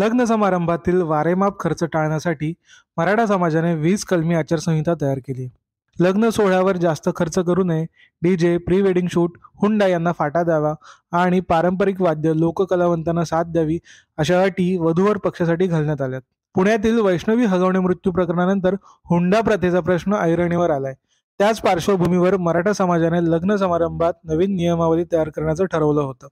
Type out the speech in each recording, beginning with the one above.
लग्न समारंभातील वारेमाप खर्च टाळण्यासाठी मराठा समाजाने 20 कलमी आचारसंहिता तयार केली. लग्न सोहळ्यावर जास्त खर्च करू नये, डीजे, प्री वेडिंग शूट, हुंडा यांना फाटा द्यावा आणि पारंपरिक वाद्य लोककलावंतांना साथ द्यावी अशा अटी वधूवर पक्षासाठी घालण्यात आल्यात. पुण्यातील वैष्णवी हगवणे मृत्यू प्रकरणानंतर हुंडा प्रथेचा प्रश्न ऐरणीवर आलाय. त्याच पार्श्वभूमीवर मराठा समाजाने लग्न समारंभात नवीन नियमावली तयार करण्याचं ठरवलं होतं.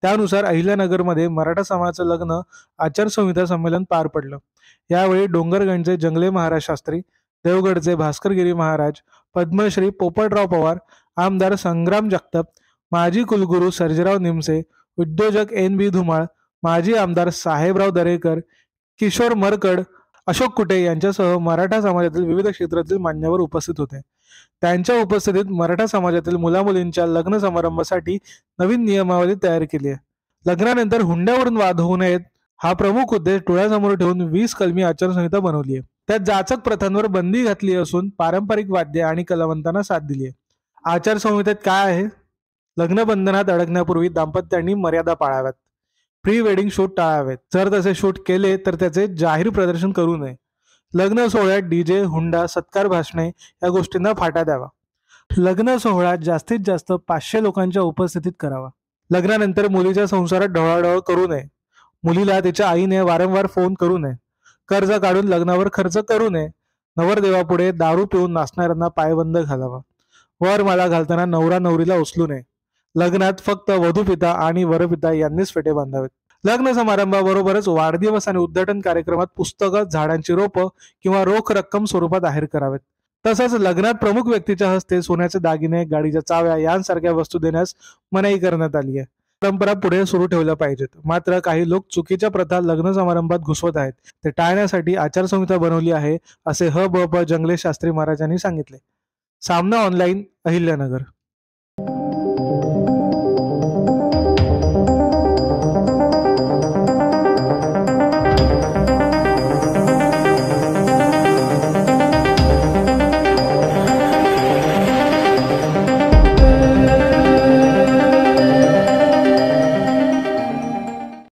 त्यानुसार अहिल्यानगरमध्ये मराठा समाजाचं लग्न आचारसंहिता संमेलन पार पडलं. यावेळी डोंगरगणचे जंगले महाराज शास्त्री, देवगडचे भास्करगिरी महाराज, पद्मश्री पोपटराव पवार, आमदार संग्राम जगताप, माजी कुलगुरू सर्जेराव निमसे, उद्योजक NB धुमाळ, माजी आमदार साहेबराव दरेकर, किशोर मरकड, अशोक कुटे यांच्यासह मराठा समाजातील विविध क्षेत्रातील मान्यवर उपस्थित होते. त्यांच्या उपस्थितीत मराठा समाजातील मुलामुलींच्या लग्न समारंभासाठी नवीन नियमावली तयार केली आहे. लग्नानंतर हुंड्यावरून वाद होऊ नयेत हा प्रमुख उद्देश डोळ्यासमोर ठेवून 20 कलमी आचारसंहिता बनवली आहे. त्यात जाचक प्रथांवर बंदी घातली असून पारंपरिक वाद्य आणि कलावंतांना साथ दिली आहे. आचारसंहितेत काय आहे? लग्नबंधनात अडकण्यापूर्वी दाम्पत्यांनी मर्यादा पाळाव्यात. प्री वेडिंग शूट टाळावेत. जर तसे शूट केले तर त्याचे जाहीर प्रदर्शन करू नये. लग्न सोहळ्यात डीजे, हुंडा, सत्कार भाषणे या गोष्टींना फाटा द्यावा. लग्न सोहळ्यात जास्तीत जास्त 500 लोकांच्या उपस्थितीत करावा. लग्नानंतर मुलीच्या संसारात ढवळाढवळ करू नये. मुलीला तिच्या आईने वारंवार फोन करू नये. कर्ज काढून लग्नावर खर्च करू नये. नवरदेवापुढे दारू पिऊन नाचणाऱ्यांना पायबंद घालावा. वरमाला घालताना नवरा नवरीला उचलू नये. लग्नात फक्त वधूपिता आणि वरपिता यांनीच फेटे बांधावेत. लग्न समारंभाबरोबरच वाढदिवस आणि उद्घाटन कार्यक्रमात पुस्तकं, झाडांची रोपं किंवा रोख रक्कम स्वरूपात आहेर करावेत. तसंच लग्नात प्रमुख व्यक्तीच्या हस्ते सोन्याचे दागिने, गाडीच्या चाव्या यांसारख्या वस्तू देण्यास मनाई करण्यात आली आहे. परंपरा पुढे सुरू ठेवल्या पाहिजेत. मात्र काही लोक चुकीच्या प्रथा लग्न समारंभात घुसवत आहेत. ते टाळण्यासाठी आचारसंहिता बनवली आहे, असे ह.ब.प. जंगले शास्त्री महाराजांनी सांगितले. सामना ऑनलाईन, अहिल्यानगर.